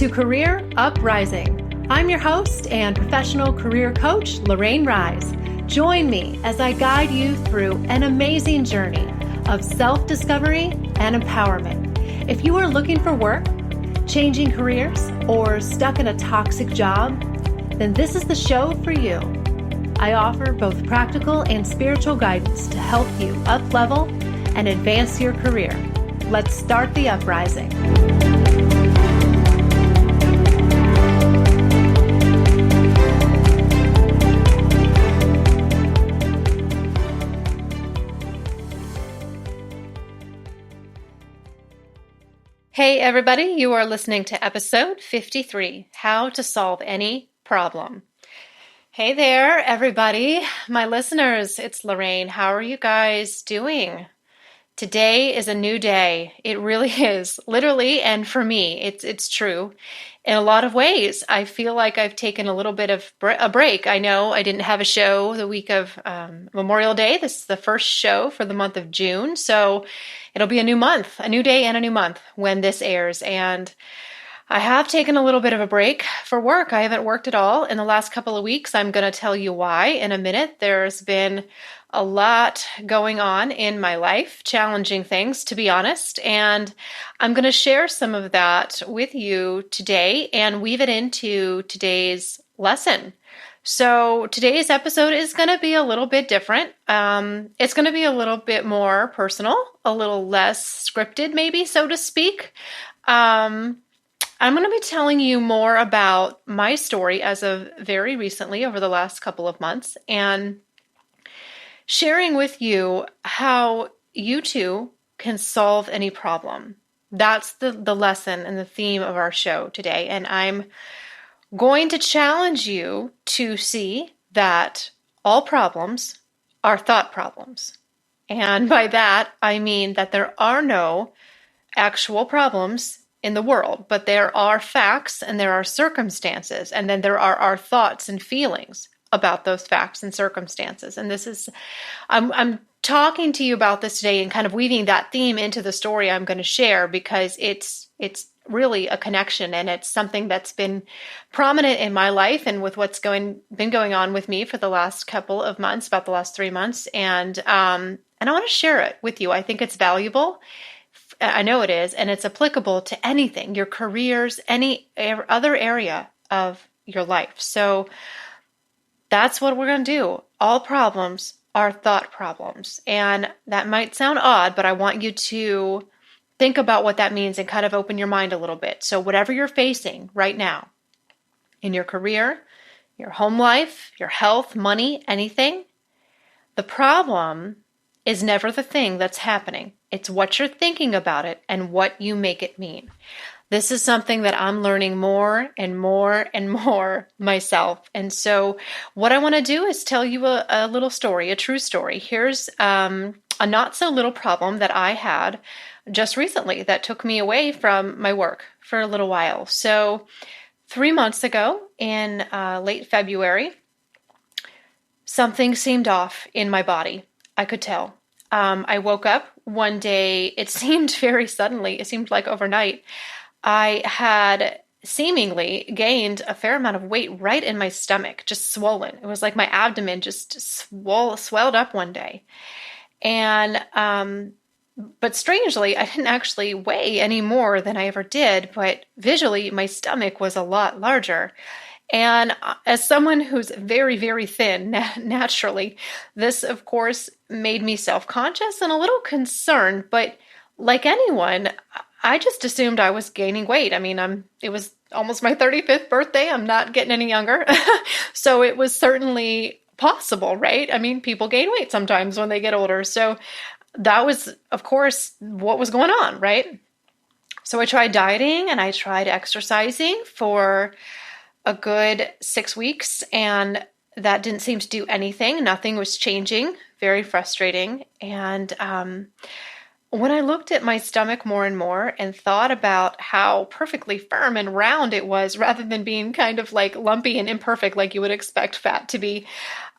to Career Uprising. I'm your host and professional career coach, Lorraine Rise. Join me as I guide you through an amazing journey of self-discovery and empowerment. If you are looking for work, changing careers, or stuck in a toxic job, then this is the show for you. I offer both practical and spiritual guidance to help you up-level and advance your career. Let's start the uprising. Hey everybody, you are listening to episode 53, How to Solve Any Problem. Hey there everybody, my listeners, it's Lorraine. How are you guys doing? Today is a new day. It really is, literally, and for me, it's true. In a lot of ways, I feel like I've taken a little bit of a break. I know I didn't have a show the week of Memorial Day. This is the first show for the month of June, so it'll be a new month, a new day and a new month when this airs. And I have taken a little bit of a break for work. I haven't worked at all in the last couple of weeks. I'm going to tell you why in a minute. There's been a lot going on in my life, challenging things, to be honest. And I'm going to share some of that with you today and weave it into today's lesson. So today's episode is going to be a little bit different. It's going to be a little bit more personal, a little less scripted, maybe, so to speak. I'm going to be telling you more about my story as of very recently over the last couple of months and sharing with you how you too can solve any problem. That's the lesson and the theme of our show today. And I'm going to challenge you to see that all problems are thought problems. And by that, I mean that there are no actual problems in the world, but there are facts and there are circumstances, and then there are our thoughts and feelings about those facts and circumstances. And this is, I'm talking to you about this today and kind of weaving that theme into the story I'm going to share because it's really a connection and it's something that's been prominent in my life and with what's been going on with me for the last couple of months, about the last 3 months. And I want to share it with you. I think it's valuable. I know it is, and it's applicable to anything, your careers, any other area of your life. So that's what we're going to do. All problems are thought problems. And that might sound odd, but I want you to think about what that means and kind of open your mind a little bit. So whatever you're facing right now in your career, your home life, your health, money, anything, the problem is never the thing that's happening. It's what you're thinking about it and what you make it mean. This is something that I'm learning more and more and more myself. And so what I want to do is tell you a little story, a true story. Here's a not so little problem that I had just recently that took me away from my work for a little while. So 3 months ago in late February, something seemed off in my body. I could tell. I woke up one day, it seemed very suddenly, it seemed like overnight. I had seemingly gained a fair amount of weight right in my stomach, just swollen. It was like my abdomen just swelled up one day. And, but strangely, I didn't actually weigh any more than I ever did, but visually my stomach was a lot larger. And as someone who's very, very thin naturally, this of course made me self-conscious and a little concerned, but like anyone, I just assumed I was gaining weight. I mean, it was almost my 35th birthday. I'm not getting any younger. So it was certainly possible, right? I mean, people gain weight sometimes when they get older. So that was, of course, what was going on, right? So I tried dieting and I tried exercising for a good 6 weeks, and that didn't seem to do anything. Nothing was changing. Very frustrating. And when I looked at my stomach more and more and thought about how perfectly firm and round it was rather than being kind of like lumpy and imperfect like you would expect fat to be,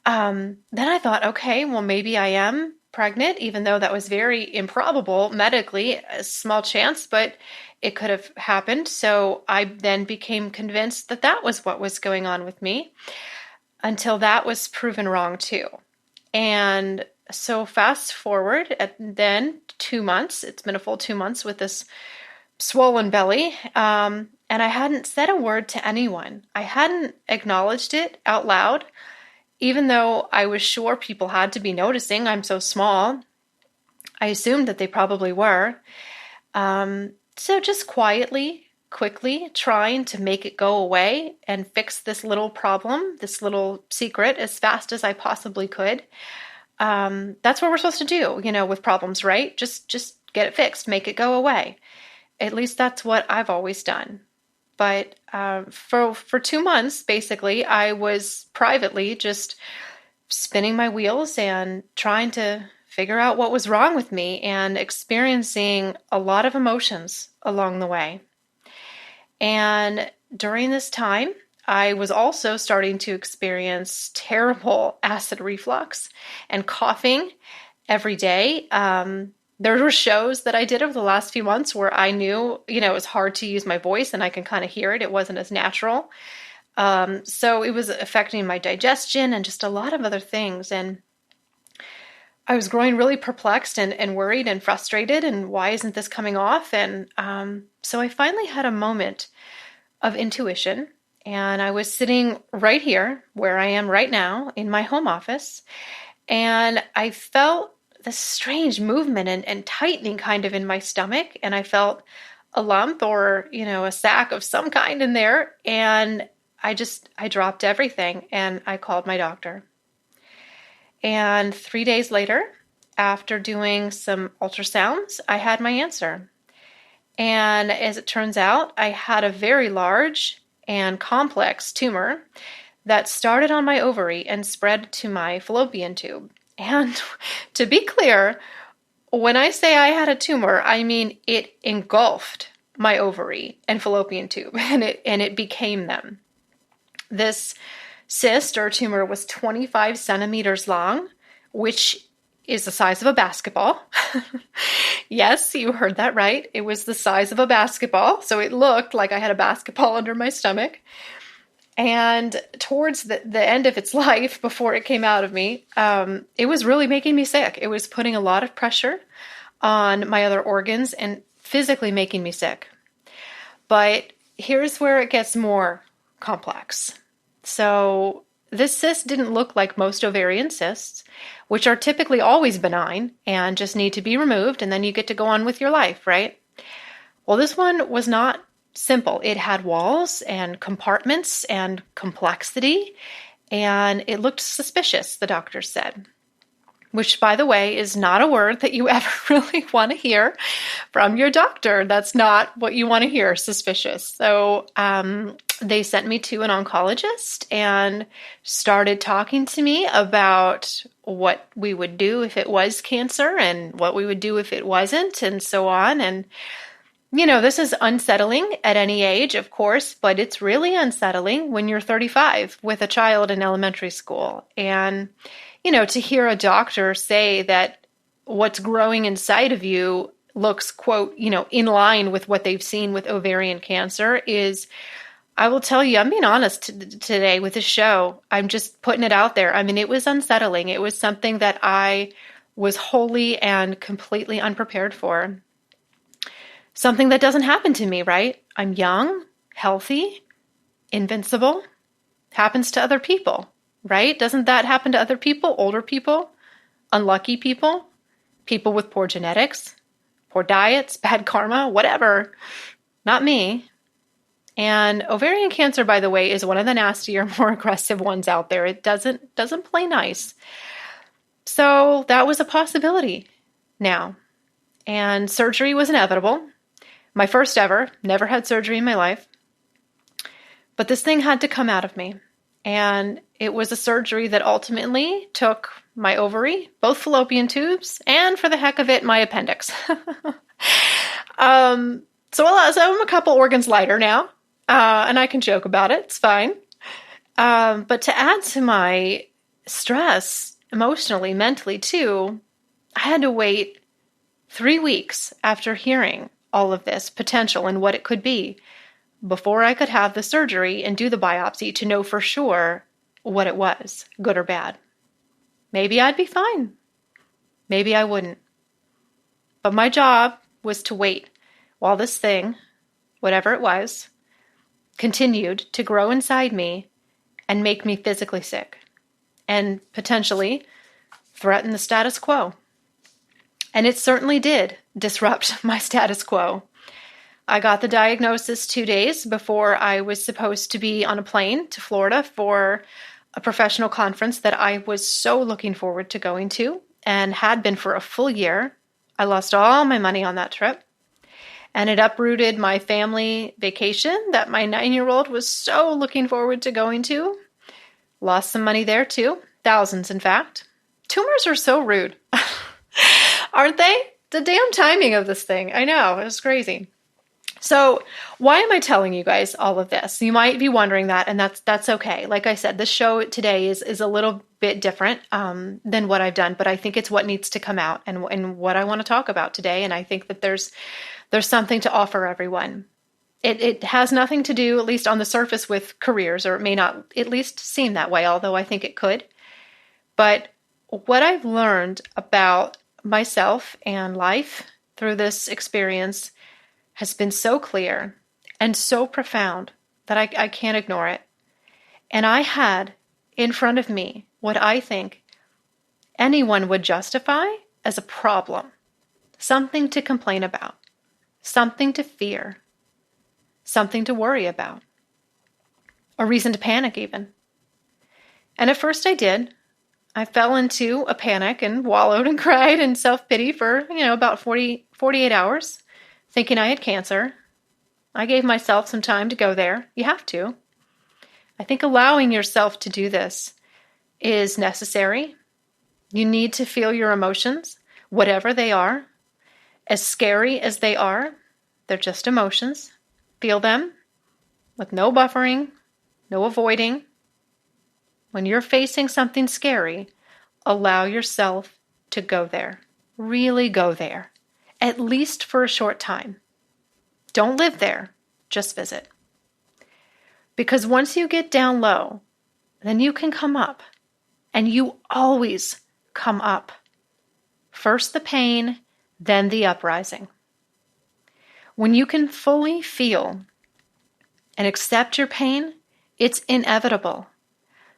then I thought, okay, well, maybe I am pregnant, even though that was very improbable medically, a small chance, but it could have happened. So I then became convinced that that was what was going on with me until that was proven wrong too. And so fast forward at then 2 months, it's been a full 2 months with this swollen belly. And I hadn't said a word to anyone. I hadn't acknowledged it out loud, even though I was sure people had to be noticing. I'm so small. I assumed that they probably were. So just quietly, quickly trying to make it go away and fix this little problem, this little secret as fast as I possibly could. That's what we're supposed to do, with problems, right? Just get it fixed, make it go away. At least that's what I've always done. But for 2 months, basically, I was privately just spinning my wheels and trying to figure out what was wrong with me and experiencing a lot of emotions along the way. And during this time, I was also starting to experience terrible acid reflux and coughing every day. There were shows that I did over the last few months where I knew, it was hard to use my voice and I can kind of hear it. It wasn't as natural. So it was affecting my digestion and just a lot of other things. And I was growing really perplexed and worried and frustrated. And why isn't this coming off? And so I finally had a moment of intuition. And I was sitting right here where I am right now in my home office. And I felt this strange movement and tightening kind of in my stomach. And I felt a lump or, a sack of some kind in there. And I dropped everything and I called my doctor. And 3 days later, after doing some ultrasounds, I had my answer. And as it turns out, I had a very large and complex tumor that started on my ovary and spread to my fallopian tube. And to be clear, when I say I had a tumor, I mean it engulfed my ovary and fallopian tube, and it became them. This cyst or tumor was 25 centimeters long, which is the size of a basketball. Yes, you heard that right. It was the size of a basketball, so it looked like I had a basketball under my stomach. And towards the end of its life, before it came out of me, it was really making me sick. It was putting a lot of pressure on my other organs and physically making me sick. But here's where it gets more complex. So this cyst didn't look like most ovarian cysts, which are typically always benign and just need to be removed, and then you get to go on with your life, right? Well, this one was not simple. It had walls and compartments and complexity, and it looked suspicious, the doctor said. Which, by the way, is not a word that you ever really want to hear from your doctor. That's not what you want to hear, suspicious. So they sent me to an oncologist and started talking to me about what we would do if it was cancer and what we would do if it wasn't, and so on. And, this is unsettling at any age, of course, but it's really unsettling when you're 35 with a child in elementary school. And to hear a doctor say that what's growing inside of you looks, quote, in line with what they've seen with ovarian cancer is, I will tell you, I'm being honest today with this show. I'm just putting it out there. I mean, it was unsettling. It was something that I was wholly and completely unprepared for. Something that doesn't happen to me, right? I'm young, healthy, invincible. Happens to other people. Right? Doesn't that happen to other people? Older people? Unlucky people? People with poor genetics? Poor diets? Bad karma? Whatever. Not me. And ovarian cancer, by the way, is one of the nastier, more aggressive ones out there. It doesn't play nice. So that was a possibility now. And surgery was inevitable. My first ever. Never had surgery in my life. But this thing had to come out of me. And it was a surgery that ultimately took my ovary, both fallopian tubes, and for the heck of it, my appendix. So I'm a couple organs lighter now, and I can joke about it. It's fine. But to add to my stress, emotionally, mentally too, I had to wait 3 weeks after hearing all of this potential and what it could be before I could have the surgery and do the biopsy to know for sure what it was, good or bad. Maybe I'd be fine. Maybe I wouldn't. But my job was to wait while this thing, whatever it was, continued to grow inside me and make me physically sick and potentially threaten the status quo. And it certainly did disrupt my status quo. I got the diagnosis 2 days before I was supposed to be on a plane to Florida for a professional conference that I was so looking forward to going to and had been for a full year. I lost all my money on that trip, and it uprooted my family vacation that my 9-year-old was so looking forward to going to. Lost some money there too, thousands in fact. Tumors are so rude, aren't they? The damn timing of this thing. I know, it was crazy. So why am I telling you guys all of this? You might be wondering that, and that's okay. Like I said, this show today is a little bit different than what I've done, but I think it's what needs to come out and what I want to talk about today. And I think that there's something to offer everyone. It has nothing to do, at least on the surface, with careers, or it may not at least seem that way, although I think it could. But what I've learned about myself and life through this experience has been so clear and so profound that I can't ignore it. And I had in front of me what I think anyone would justify as a problem, something to complain about, something to fear, something to worry about, a reason to panic even. And at first I did. I fell into a panic and wallowed and cried in self-pity for, about 48 hours, thinking I had cancer. I gave myself some time to go there. You have to. I think allowing yourself to do this is necessary. You need to feel your emotions, whatever they are. As scary as they are, they're just emotions. Feel them with no buffering, no avoiding. When you're facing something scary, allow yourself to go there. Really go there. At least for a short time. Don't live there. Just visit. Because once you get down low, then you can come up. And you always come up. First the pain, then the uprising. When you can fully feel and accept your pain, it's inevitable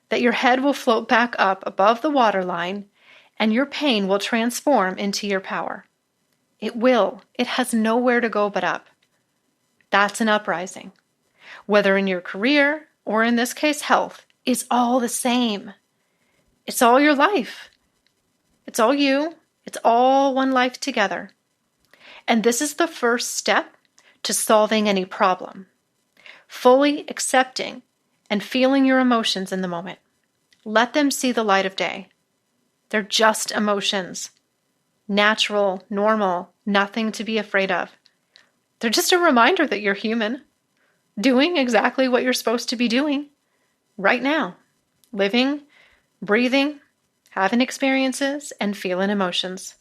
that your head will float back up above the waterline and your pain will transform into your power. It will. It has nowhere to go but up. That's an uprising. Whether in your career or in this case health, it's all the same. It's all your life. It's all you. It's all one life together. And this is the first step to solving any problem. Fully accepting and feeling your emotions in the moment. Let them see the light of day. They're just emotions. Natural, normal, nothing to be afraid of. They're just a reminder that you're human, doing exactly what you're supposed to be doing right now. Living, breathing, having experiences, and feeling emotions.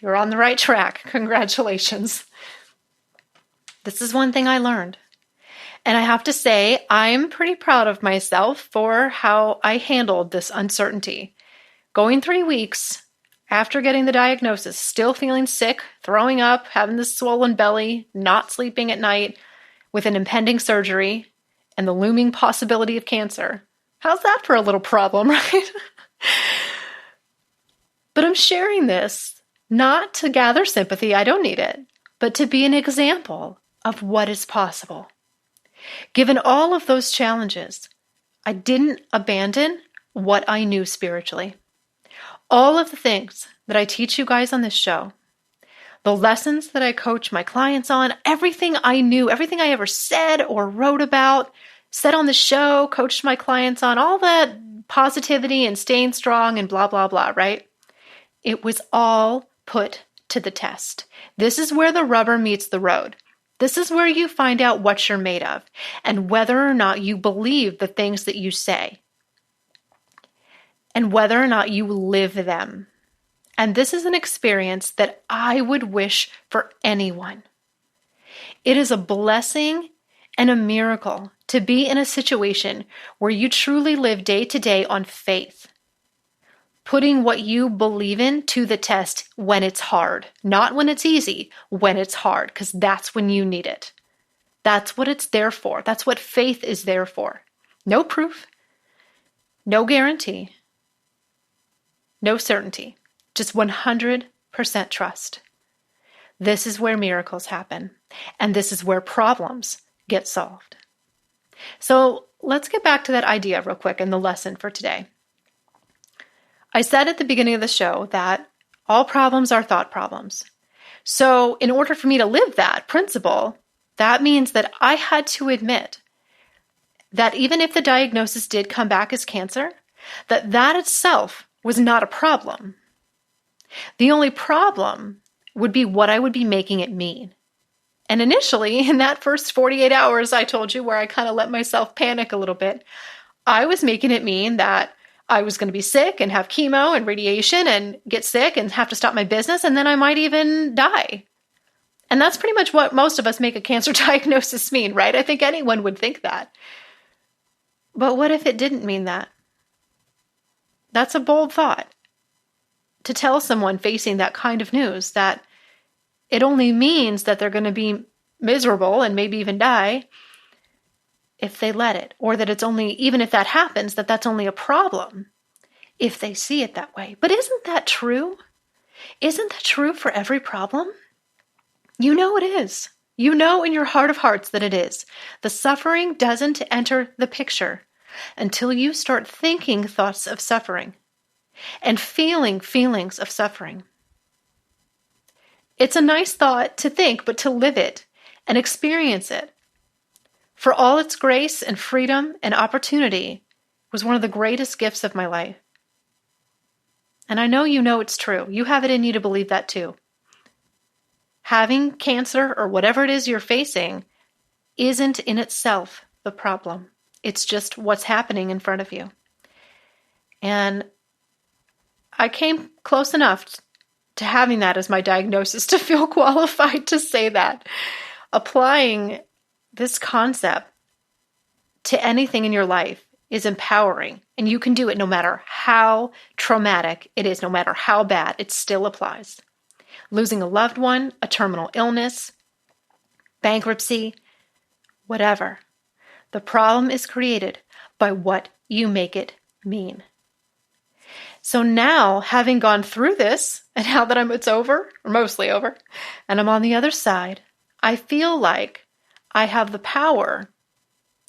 You're on the right track. Congratulations. This is one thing I learned. And I have to say, I'm pretty proud of myself for how I handled this uncertainty. Going 3 weeks after getting the diagnosis, still feeling sick, throwing up, having this swollen belly, not sleeping at night, with an impending surgery, and the looming possibility of cancer. How's that for a little problem, right? But I'm sharing this not to gather sympathy, I don't need it, but to be an example of what is possible. Given all of those challenges, I didn't abandon what I knew spiritually. All of the things that I teach you guys on this show, the lessons that I coach my clients on, everything I knew, everything I ever said or wrote about, said on the show, coached my clients on, all that positivity and staying strong and blah, blah, blah, right? It was all put to the test. This is where the rubber meets the road. This is where you find out what you're made of and whether or not you believe the things that you say and whether or not you live them. And this is an experience that I would wish for anyone. It is a blessing and a miracle to be in a situation where you truly live day to day on faith, putting what you believe in to the test when it's hard, not when it's easy, when it's hard, because that's when you need it. That's what it's there for. That's what faith is there for. No proof, no guarantee, no certainty, just 100% trust. This is where miracles happen, and this is where problems get solved. So let's get back to that idea real quick in the lesson for today. I said at the beginning of the show that all problems are thought problems. So in order for me to live that principle, that means that I had to admit that even if the diagnosis did come back as cancer, that itself was not a problem. The only problem would be what I would be making it mean. And initially, in that first 48 hours I told you where I kind of let myself panic a little bit, I was making it mean that I was going to be sick and have chemo and radiation and get sick and have to stop my business, and then I might even die. And that's pretty much what most of us make a cancer diagnosis mean, right? I think anyone would think that. But what if it didn't mean that? That's a bold thought. To tell someone facing that kind of news that it only means that they're going to be miserable and maybe even die if they let it, or that it's only, even if that happens, that's only a problem if they see it that way. But isn't that true? Isn't that true for every problem? You know it is. You know in your heart of hearts that it is. The suffering doesn't enter the picture until you start thinking thoughts of suffering and feeling feelings of suffering. It's a nice thought to think, but to live it and experience it, for all its grace and freedom and opportunity, was one of the greatest gifts of my life. And I know you know it's true. You have it in you to believe that too. Having cancer or whatever it is you're facing isn't in itself the problem. It's just what's happening in front of you. And I came close enough to having that as my diagnosis to feel qualified to say that. Applying this concept to anything in your life is empowering, and you can do it no matter how traumatic it is, no matter how bad, it still applies. Losing a loved one, a terminal illness, bankruptcy, whatever. The problem is created by what you make it mean. So now, having gone through this, and now that it's over, or mostly over, and I'm on the other side, I feel like I have the power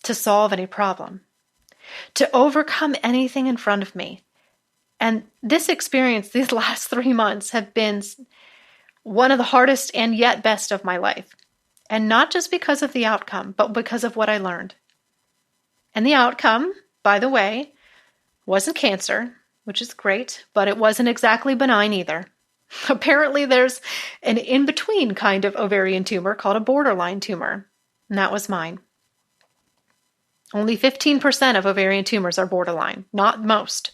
to solve any problem, to overcome anything in front of me. And this experience, these last 3 months, have been one of the hardest and yet best of my life. And not just because of the outcome, but because of what I learned. And the outcome, by the way, wasn't cancer, which is great, but it wasn't exactly benign either. Apparently there's an in-between kind of ovarian tumor called a borderline tumor, and that was mine. Only 15% of ovarian tumors are borderline, not most.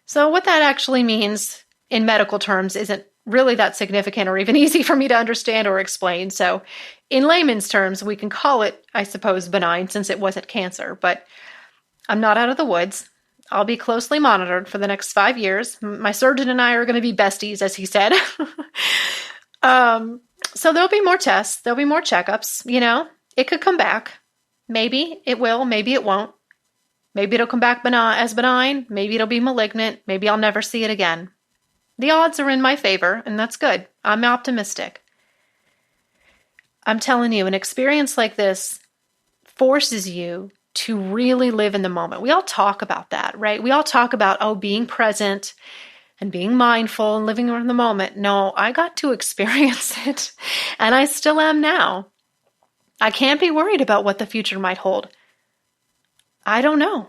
So what that actually means in medical terms isn't really that significant or even easy for me to understand or explain. So in layman's terms, we can call it, I suppose, benign since it wasn't cancer, but I'm not out of the woods. I'll be closely monitored for the next 5 years. My surgeon and I are going to be besties, as he said. So there'll be more tests. There'll be more checkups. You know, it could come back. Maybe it will. Maybe it won't. Maybe it'll come back as benign. Maybe it'll be malignant. Maybe I'll never see it again. The odds are in my favor, and that's good. I'm optimistic. I'm telling you, an experience like this forces you to really live in the moment. We all talk about that, right? We all talk about, being present and being mindful and living in the moment. No, I got to experience it, and I still am now. I can't be worried about what the future might hold. I don't know.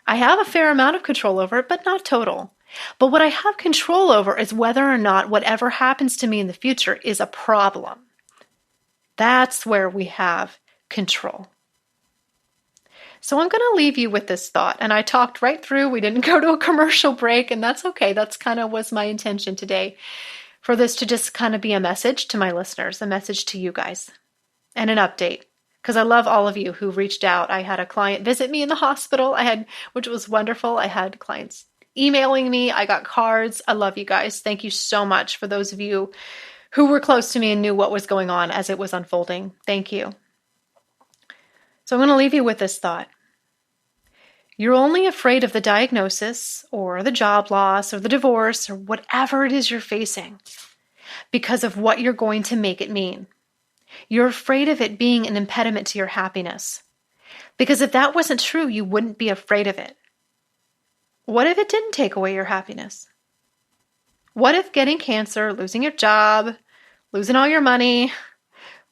I have a fair amount of control over it, but not total. But what I have control over is whether or not whatever happens to me in the future is a problem. That's where we have control. So I'm going to leave you with this thought. And I talked right through. We didn't go to a commercial break, and that's okay. That's kind of was my intention today, for this to just kind of be a message to my listeners, a message to you guys, and an update. Because I love all of you who reached out. I had a client visit me in the hospital, which was wonderful. I had clients emailing me. I got cards. I love you guys. Thank you so much for those of you who were close to me and knew what was going on as it was unfolding. Thank you. So I'm going to leave you with this thought. You're only afraid of the diagnosis or the job loss or the divorce or whatever it is you're facing because of what you're going to make it mean. You're afraid of it being an impediment to your happiness. Because if that wasn't true, you wouldn't be afraid of it. What if it didn't take away your happiness? What if getting cancer, losing your job, losing all your money,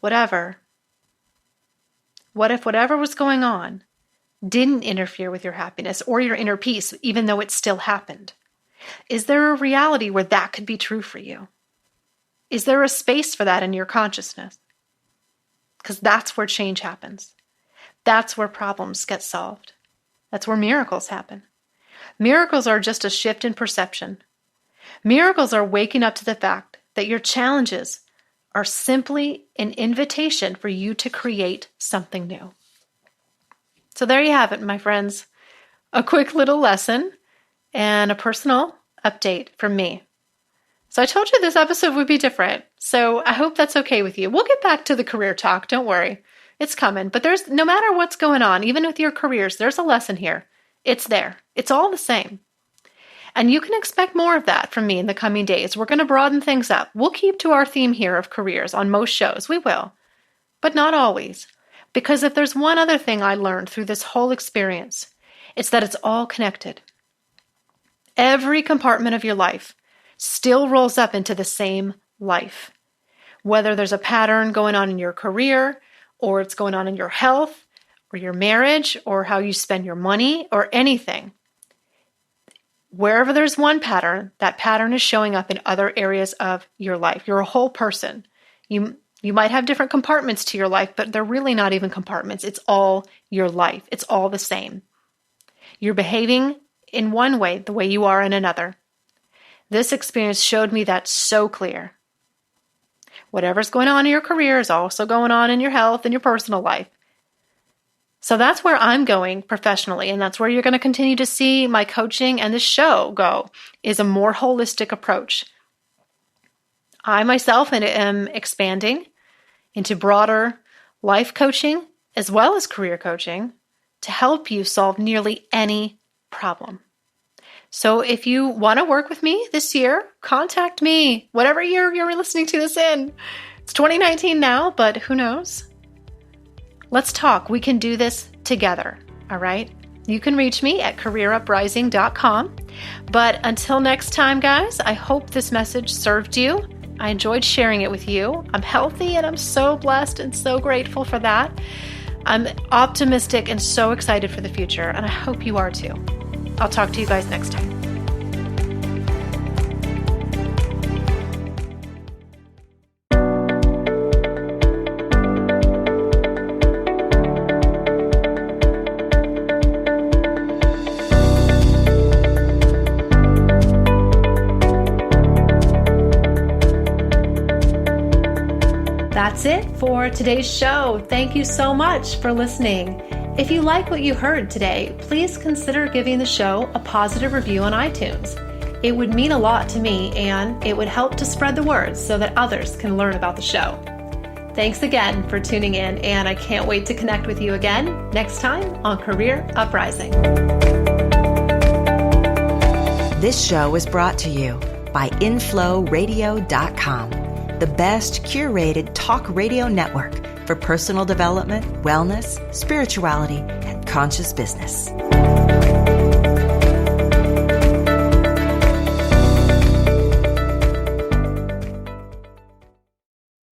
whatever? What if whatever was going on didn't interfere with your happiness or your inner peace, even though it still happened? Is there a reality where that could be true for you? Is there a space for that in your consciousness? Because that's where change happens. That's where problems get solved. That's where miracles happen. Miracles are just a shift in perception. Miracles are waking up to the fact that your challenges are simply an invitation for you to create something new. So there you have it, my friends. A quick little lesson and a personal update from me. So I told you this episode would be different. So I hope that's okay with you. We'll get back to the career talk. Don't worry. It's coming. But there's no matter what's going on, even with your careers, there's a lesson here. It's there. It's all the same. And you can expect more of that from me in the coming days. We're going to broaden things up. We'll keep to our theme here of careers on most shows. We will. But not always. Because if there's one other thing I learned through this whole experience, it's that it's all connected. Every compartment of your life still rolls up into the same life. Whether there's a pattern going on in your career, or it's going on in your health, or your marriage, or how you spend your money, or anything. Wherever there's one pattern, that pattern is showing up in other areas of your life. You're a whole person. You might have different compartments to your life, but they're really not even compartments. It's all your life. It's all the same. You're behaving in one way, the way you are in another. This experience showed me that so clear. Whatever's going on in your career is also going on in your health and your personal life. So that's where I'm going professionally, and that's where you're going to continue to see my coaching and this show go, is a more holistic approach. I myself am expanding into broader life coaching as well as career coaching to help you solve nearly any problem. So if you want to work with me this year, contact me, whatever year you're listening to this in. It's 2019 now, but who knows? Let's talk. We can do this together, all right? You can reach me at careeruprising.com. But until next time, guys, I hope this message served you. I enjoyed sharing it with you. I'm healthy and I'm so blessed and so grateful for that. I'm optimistic and so excited for the future, and I hope you are too. I'll talk to you guys next time. That's it for today's show. Thank you so much for listening. If you like what you heard today, please consider giving the show a positive review on iTunes. It would mean a lot to me, and it would help to spread the word so that others can learn about the show. Thanks again for tuning in, and I can't wait to connect with you again next time on Career Uprising. This show is brought to you by InflowRadio.com, the best curated talk radio network for personal development, wellness, spirituality, and conscious business.